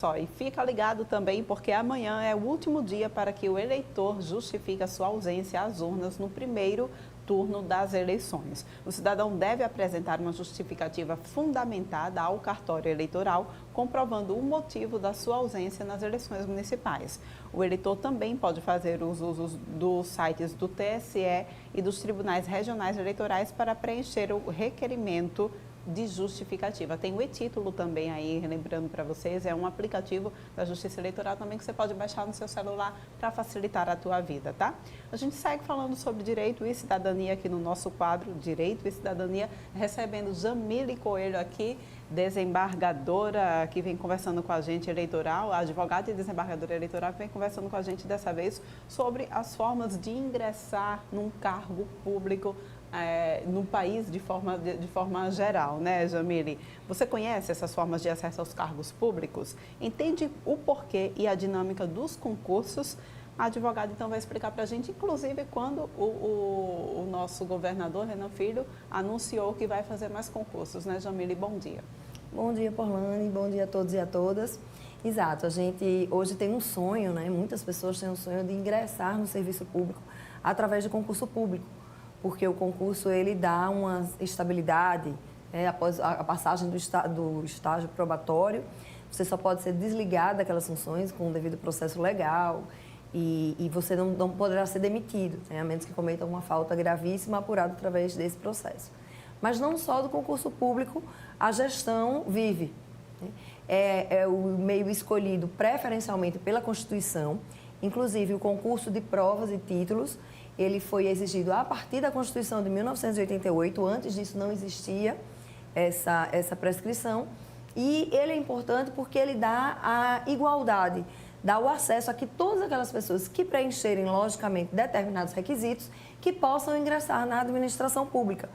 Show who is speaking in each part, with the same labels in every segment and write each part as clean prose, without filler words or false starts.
Speaker 1: Só, e fica ligado também porque amanhã é o último dia para que o eleitor justifique a sua ausência às urnas no primeiro turno das eleições. O cidadão deve apresentar uma justificativa fundamentada ao cartório eleitoral, comprovando o motivo da sua ausência nas eleições municipais. O eleitor também pode fazer os usos dos sites do TSE e dos tribunais regionais eleitorais para preencher o requerimento de justificativa. Tem o e-título também aí, lembrando para vocês, é um aplicativo da Justiça Eleitoral também que você pode baixar no seu celular para facilitar a tua vida, tá? A gente segue falando sobre direito e cidadania aqui no nosso quadro Direito e Cidadania, recebendo Jamile Coelho aqui, desembargadora que vem conversando com a gente eleitoral, advogada e desembargadora eleitoral que vem conversando com a gente dessa vez sobre as formas de ingressar num cargo público no país de forma geral, né, Jamile? Você conhece essas formas de acesso aos cargos públicos? Entende o porquê e a dinâmica dos concursos? A advogada, então, vai explicar para a gente, inclusive, quando o nosso governador, Renan Filho, anunciou que vai fazer mais concursos, né, Jamile? Bom dia.
Speaker 2: Bom dia, Porlane. Bom dia a todos e a todas. Exato, a gente hoje tem um sonho, né? Muitas pessoas têm um sonho de ingressar no serviço público através de concurso público, porque o concurso ele dá uma estabilidade, após a passagem do estágio probatório, você só pode ser desligado daquelas funções com o devido processo legal e você não poderá ser demitido, né, a menos que cometa uma falta gravíssima apurada através desse processo. Mas não só do concurso público, a gestão vive. Né? É o meio escolhido preferencialmente pela Constituição, inclusive o concurso de provas e títulos, ele foi exigido a partir da Constituição de 1988, antes disso não existia essa prescrição, e ele é importante porque ele dá a igualdade, dá o acesso a que todas aquelas pessoas que preencherem, logicamente, determinados requisitos, que possam ingressar na administração pública.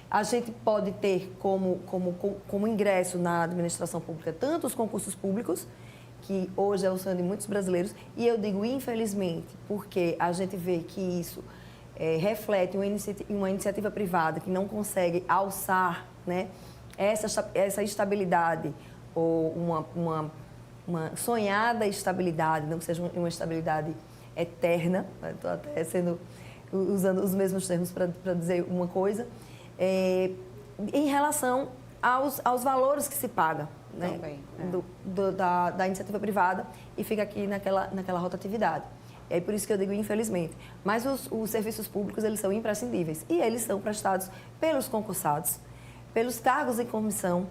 Speaker 2: A gente pode ter como ingresso na administração pública tanto os concursos públicos, que hoje é o sonho de muitos brasileiros, e eu digo infelizmente, porque a gente vê que isso reflete uma iniciativa privada que não consegue alçar, né, essa estabilidade, ou uma sonhada estabilidade, não que seja uma estabilidade eterna, estou até usando os mesmos termos para dizer uma coisa, em relação aos valores que se paga, né,
Speaker 1: também,
Speaker 2: da iniciativa privada, e fica aqui naquela rotatividade. É por isso que eu digo infelizmente. Mas os serviços públicos, eles são imprescindíveis e eles são prestados pelos concursados, pelos cargos em comissão,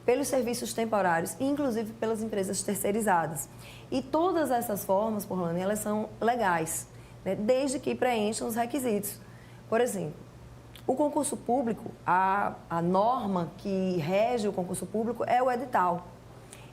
Speaker 2: pelos serviços temporários e inclusive pelas empresas terceirizadas. E todas essas formas, Porlane, elas são legais, né, desde que preencham os requisitos. Por exemplo, o concurso público, a norma que rege o concurso público é o edital.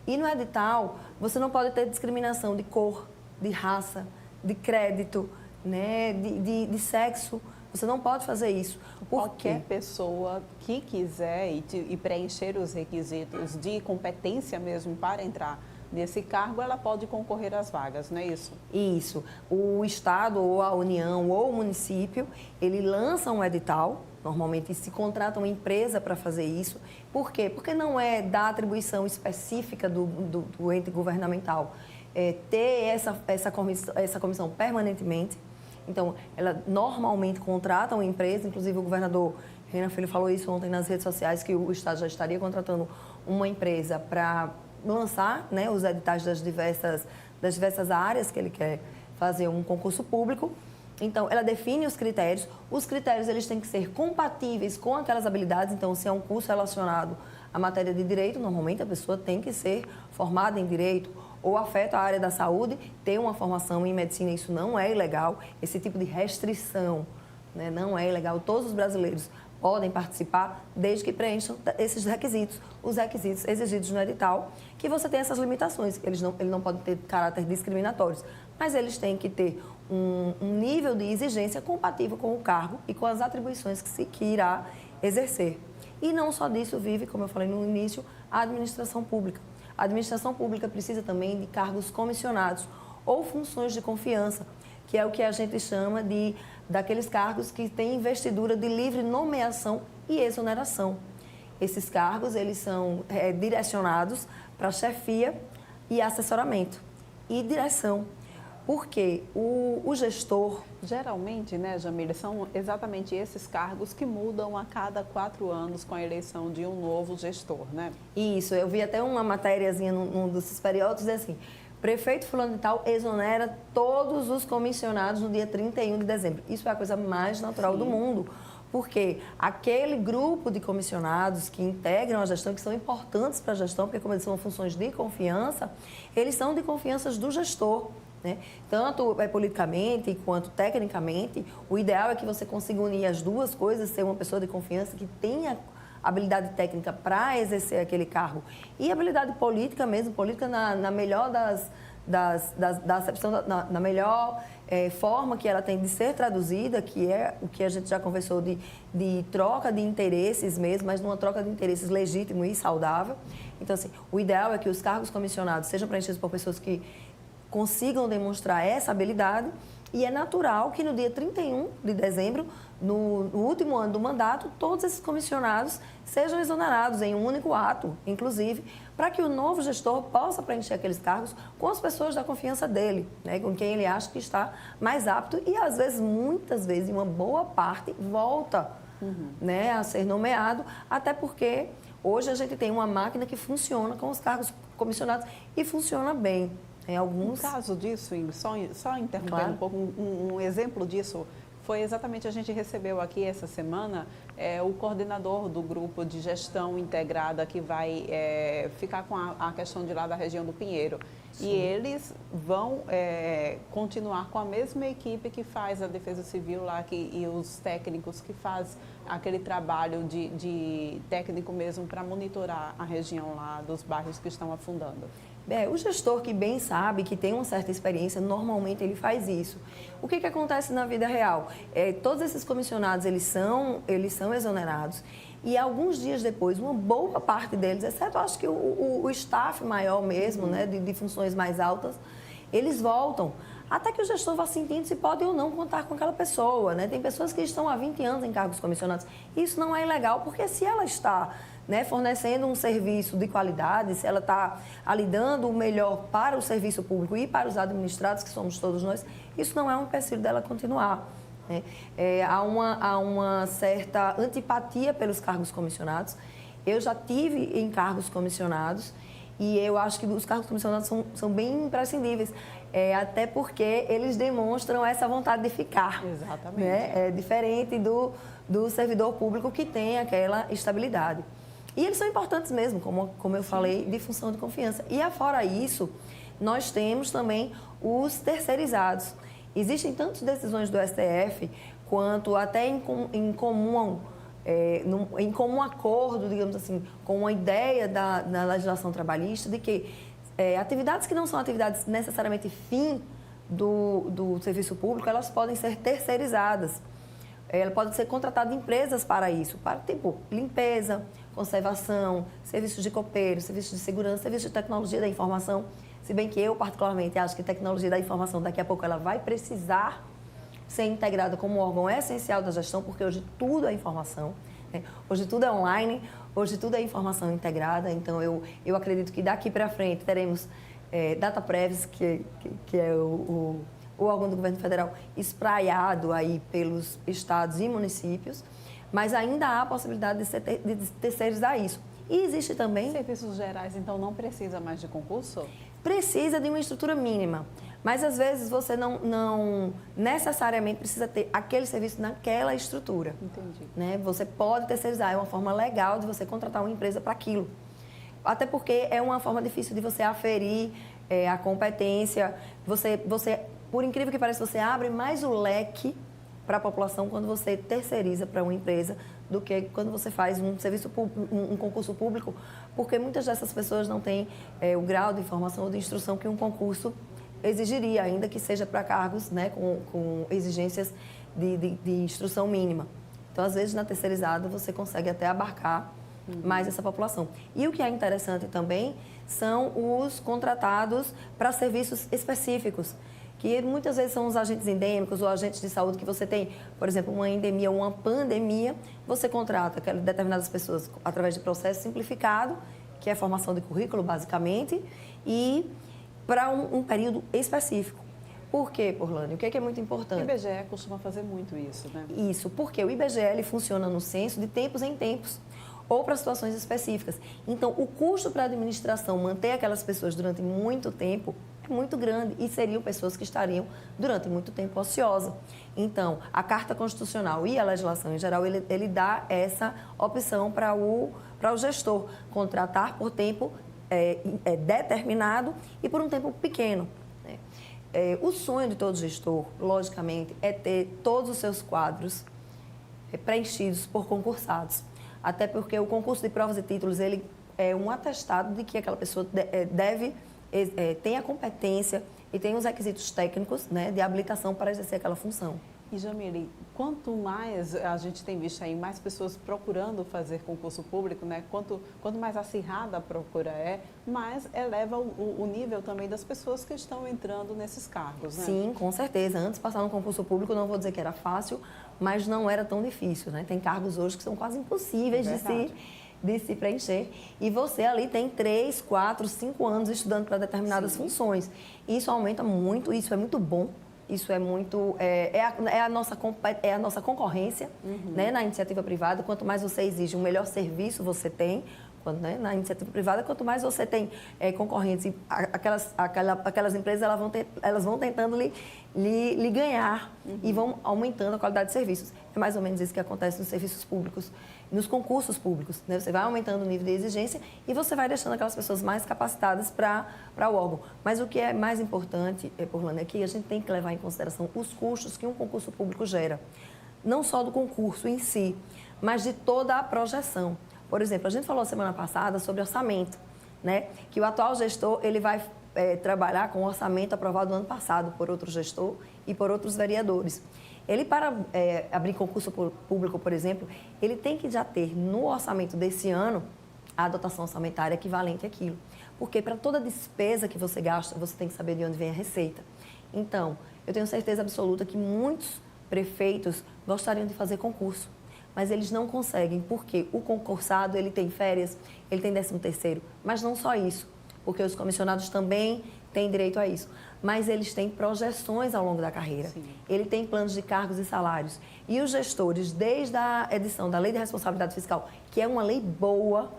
Speaker 2: E no edital, você não pode ter discriminação de cor, de raça, de crédito, né, de sexo. Você não pode fazer isso.
Speaker 1: Qualquer pessoa que quiser e preencher os requisitos de competência mesmo para entrar nesse cargo, ela pode concorrer às vagas, não é isso?
Speaker 2: Isso. O Estado, ou a União, ou o município, ele lança um edital, normalmente se contrata uma empresa para fazer isso. Por quê? Porque não é da atribuição específica do ente governamental ter essa comissão permanentemente. Então, ela normalmente contrata uma empresa, inclusive o governador Renan Filho falou isso ontem nas redes sociais, que o Estado já estaria contratando uma empresa para lançar, né, os editais das diversas áreas que ele quer fazer um concurso público. Então, ela define os critérios eles têm que ser compatíveis com aquelas habilidades. Então, se é um curso relacionado à matéria de direito, normalmente a pessoa tem que ser formada em direito, ou afeta a área da saúde, ter uma formação em medicina, isso não é ilegal, esse tipo de restrição, né, não é ilegal. Todos os brasileiros podem participar desde que preencham esses requisitos, os requisitos exigidos no edital, que você tem essas limitações, ele não pode ter caráter discriminatórios, mas eles têm que ter um nível de exigência compatível com o cargo e com as atribuições que irá exercer. E não só disso vive, como eu falei no início, a administração pública. A administração pública precisa também de cargos comissionados ou funções de confiança, que é o que a gente chama daqueles cargos que têm investidura de livre nomeação e exoneração. Esses cargos, eles são direcionados para chefia e assessoramento e direção. Porque o gestor...
Speaker 1: Geralmente, né, Jamília, são exatamente esses cargos que mudam a cada 4 anos com a eleição de um novo gestor, né?
Speaker 2: Isso, eu vi até uma matériazinha num desses periódicos, dizer assim, prefeito fulano de tal exonera todos os comissionados no dia 31 de dezembro. Isso é a coisa mais natural do mundo, porque aquele grupo de comissionados que integram a gestão, que são importantes para a gestão, porque como eles são funções de confiança, eles são de confiança do gestor. Né? Tanto politicamente quanto tecnicamente, o ideal é que você consiga unir as duas coisas, ser uma pessoa de confiança que tenha habilidade técnica para exercer aquele cargo e habilidade política mesmo, política na melhor da acepção, na melhor forma que ela tem de ser traduzida, que é o que a gente já conversou de troca de interesses mesmo, mas numa troca de interesses legítimo e saudável. Então, assim, o ideal é que os cargos comissionados sejam preenchidos por pessoas que consigam demonstrar essa habilidade e é natural que no dia 31 de dezembro, no último ano do mandato, todos esses comissionados sejam exonerados em um único ato, inclusive, para que o novo gestor possa preencher aqueles cargos com as pessoas da confiança dele, né, com quem ele acha que está mais apto e, às vezes, muitas vezes, em uma boa parte, volta né, a ser nomeado, até porque hoje a gente tem uma máquina que funciona com os cargos comissionados e funciona bem. Em alguns...
Speaker 1: Um caso disso, Ingrid, só interrompendo
Speaker 2: Claro.
Speaker 1: um pouco, um exemplo disso, foi exatamente, a gente recebeu aqui essa semana o coordenador do grupo de gestão integrada que vai ficar com a questão de lá da região do Pinheiro. Sim. E eles vão continuar com a mesma equipe que faz a Defesa Civil lá e os técnicos que faz aquele trabalho de técnico mesmo para monitorar a região lá dos bairros que estão afundando.
Speaker 2: O gestor que bem sabe, que tem uma certa experiência, normalmente ele faz isso. O que acontece na vida real? Todos esses comissionados, eles são exonerados e alguns dias depois, uma boa parte deles, exceto acho que o staff maior mesmo, né, de funções mais altas, eles voltam. Até que o gestor vá sentindo se pode ou não contar com aquela pessoa. Né? Tem pessoas que estão há 20 anos em cargos comissionados. Isso não é ilegal, porque se ela está... né, fornecendo um serviço de qualidade, se ela está ali dando o melhor para o serviço público e para os administrados, que somos todos nós, isso não é um empecilho dela continuar. Né? Há uma certa antipatia pelos cargos comissionados. Eu já tive em cargos comissionados e eu acho que os cargos comissionados são bem imprescindíveis, até porque eles demonstram essa vontade de ficar.
Speaker 1: Exatamente.
Speaker 2: Né? É diferente do servidor público que tem aquela estabilidade. E eles são importantes mesmo, como eu falei, de função de confiança. E afora isso, nós temos também os terceirizados. Existem tantas decisões do STF, quanto até em comum acordo, digamos assim, com uma ideia da legislação trabalhista, de que atividades que não são atividades necessariamente fim do serviço público, elas podem ser terceirizadas. Ela pode ser contratada de empresas para isso, para tipo limpeza, conservação, serviços de copeiro, serviços de segurança, serviços de tecnologia da informação. Se bem que eu, particularmente, acho que tecnologia da informação, daqui a pouco, ela vai precisar ser integrada como um órgão essencial da gestão, porque hoje tudo é informação, né? Hoje tudo é online, hoje tudo é informação integrada. Então, eu acredito que daqui para frente teremos DataPrevs, que é o órgão do governo federal espraiado aí pelos estados e municípios, mas ainda há a possibilidade de terceirizar isso. E existe também...
Speaker 1: Serviços gerais, então, não precisa mais de concurso?
Speaker 2: Precisa de uma estrutura mínima, mas às vezes você não necessariamente precisa ter aquele serviço naquela estrutura.
Speaker 1: Entendi.
Speaker 2: Né? Você pode terceirizar, é uma forma legal de você contratar uma empresa para aquilo. Até porque é uma forma difícil de você aferir a competência. Você, por incrível que pareça, você abre mais o leque para a população quando você terceiriza para uma empresa do que quando você faz um serviço público, um concurso público, porque muitas dessas pessoas não têm o grau de informação ou de instrução que um concurso exigiria, ainda que seja para cargos, né, com exigências de instrução mínima. Então, às vezes, na terceirizada, você consegue até abarcar mais essa população. E o que é interessante também são os contratados para serviços específicos, que muitas vezes são os agentes endêmicos ou agentes de saúde que você tem, por exemplo, uma endemia ou uma pandemia, você contrata determinadas pessoas através de processo simplificado, que é formação de currículo, basicamente, e para um período específico. Por quê, Porlane? O que é muito importante?
Speaker 1: O IBGE costuma fazer muito isso, né?
Speaker 2: Isso, porque o IBGE ele funciona no censo de tempos em tempos ou para situações específicas. Então, o custo para a administração manter aquelas pessoas durante muito tempo é muito grande e seriam pessoas que estariam durante muito tempo ociosa. Então, a Carta Constitucional e a legislação em geral, ele dá essa opção para o gestor contratar por tempo determinado e por um tempo pequeno. O sonho de todo gestor, logicamente, é ter todos os seus quadros preenchidos por concursados. Até porque o concurso de provas e títulos, ele é um atestado de que aquela pessoa tem a competência e tem os requisitos técnicos, né, de habilitação para exercer aquela função.
Speaker 1: E, Jamile, quanto mais a gente tem visto aí, mais pessoas procurando fazer concurso público, né? Quanto mais acirrada a procura mais eleva o nível também das pessoas que estão entrando nesses cargos, né?
Speaker 2: Sim, com certeza. Antes de passar no concurso público, não vou dizer que era fácil, mas não era tão difícil, né? Tem cargos hoje que são quase impossíveis de se preencher. E você ali tem 3, 4, 5 anos estudando para determinadas funções. Isso aumenta muito, isso é muito bom. Isso é muito... É a nossa concorrência, né, na iniciativa privada. Quanto mais você exige, um melhor serviço você tem. Na iniciativa privada, quanto mais você tem concorrentes, aquelas empresas elas vão tentando lhe ganhar e vão aumentando a qualidade de serviços. É mais ou menos isso que acontece nos serviços públicos, nos concursos públicos, né? Você vai aumentando o nível de exigência e você vai deixando aquelas pessoas mais capacitadas para o órgão. Mas o que é mais importante, Porlane, é que a gente tem que levar em consideração os custos que um concurso público gera. Não só do concurso em si, mas de toda a projeção. Por exemplo, a gente falou semana passada sobre orçamento, né? Que o atual gestor ele vai trabalhar com o orçamento aprovado no ano passado por outro gestor e por outros vereadores. Ele, para abrir concurso público, por exemplo, ele tem que já ter no orçamento desse ano a dotação orçamentária equivalente àquilo. Porque para toda despesa que você gasta, você tem que saber de onde vem a receita. Então, eu tenho certeza absoluta que muitos prefeitos gostariam de fazer concurso, mas eles não conseguem, porque o concursado ele tem férias, ele tem 13º, mas não só isso, porque os comissionados também têm direito a isso, mas eles têm projeções ao longo da carreira. Sim. Ele tem planos de cargos e salários. E os gestores, desde a edição da Lei de Responsabilidade Fiscal, que é uma lei boa,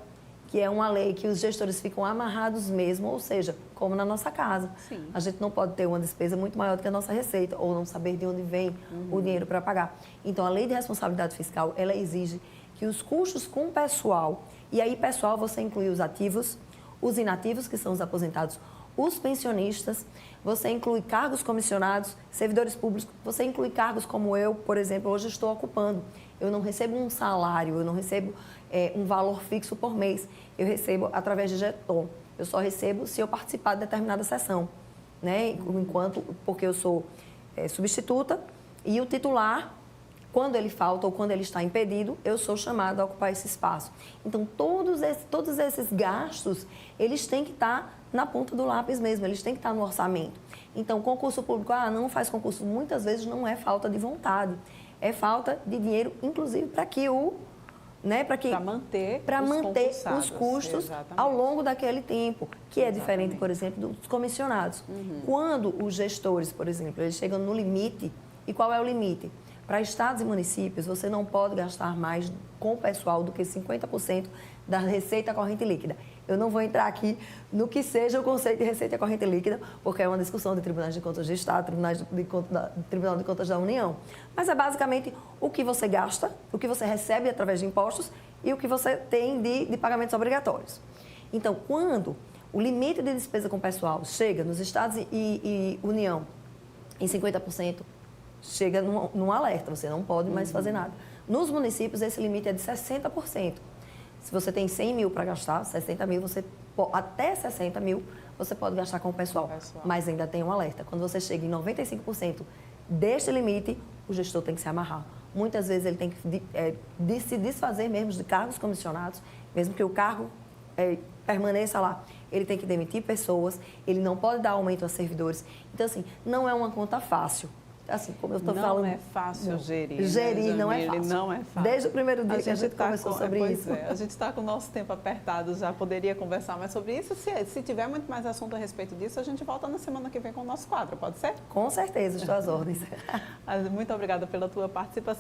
Speaker 2: que é uma lei que os gestores ficam amarrados mesmo, ou seja, como na nossa casa. Sim. A gente não pode ter uma despesa muito maior do que a nossa receita, ou não saber de onde vem o dinheiro para pagar. Então, a Lei de Responsabilidade Fiscal, ela exige que os custos com o pessoal, e aí pessoal você inclui os ativos, os inativos, que são os aposentados, os pensionistas, você inclui cargos comissionados, servidores públicos, você inclui cargos como eu, por exemplo, hoje estou ocupando. Eu não recebo um salário, eu não recebo um valor fixo por mês, eu recebo através de jeton. Eu só recebo se eu participar de determinada sessão, né? Porque eu sou substituta e o titular, quando ele falta ou quando ele está impedido, eu sou chamada a ocupar esse espaço. Então, todos esses gastos, eles têm que estar na ponta do lápis mesmo, eles têm que estar no orçamento. Então, concurso público, não faz concurso, muitas vezes não é falta de vontade, é falta de dinheiro, inclusive para que para manter os custos ao longo daquele tempo, que é diferente, por exemplo, dos comissionados. Quando os gestores, por exemplo, eles chegam no limite, e qual é o limite? Para estados e municípios, você não pode gastar mais com o pessoal do que 50% da receita corrente líquida. Eu não vou entrar aqui no que seja o conceito de receita corrente líquida, porque é uma discussão de tribunais de contas de Estado, Tribunal de Contas da União. Mas é basicamente o que você gasta, o que você recebe através de impostos e o que você tem de pagamentos obrigatórios. Então, quando o limite de despesa com o pessoal chega nos Estados e União em 50%, chega num alerta, você não pode mais fazer nada. Nos municípios, esse limite é de 60%. Se você tem 100 mil para gastar, 60 mil, até 60 mil, você pode gastar com o pessoal, mas ainda tem um alerta. Quando você chega em 95% deste limite, o gestor tem que se amarrar. Muitas vezes ele tem que se desfazer mesmo de cargos comissionados, mesmo que o cargo permaneça lá. Ele tem que demitir pessoas, ele não pode dar aumento a servidores. Então, assim, não é uma conta fácil. assim, como eu estou falando...
Speaker 1: Não é fácil gerir.
Speaker 2: Gerir
Speaker 1: né,
Speaker 2: não é
Speaker 1: Jamile?
Speaker 2: fácil.
Speaker 1: Não é fácil.
Speaker 2: Desde o primeiro dia que a gente conversou sobre isso.
Speaker 1: A gente está com o nosso tempo apertado, já poderia conversar mais sobre isso. Se tiver muito mais assunto a respeito disso, a gente volta na semana que vem com o nosso quadro, pode ser?
Speaker 2: Com certeza, estou às ordens.
Speaker 1: Muito obrigada pela tua participação.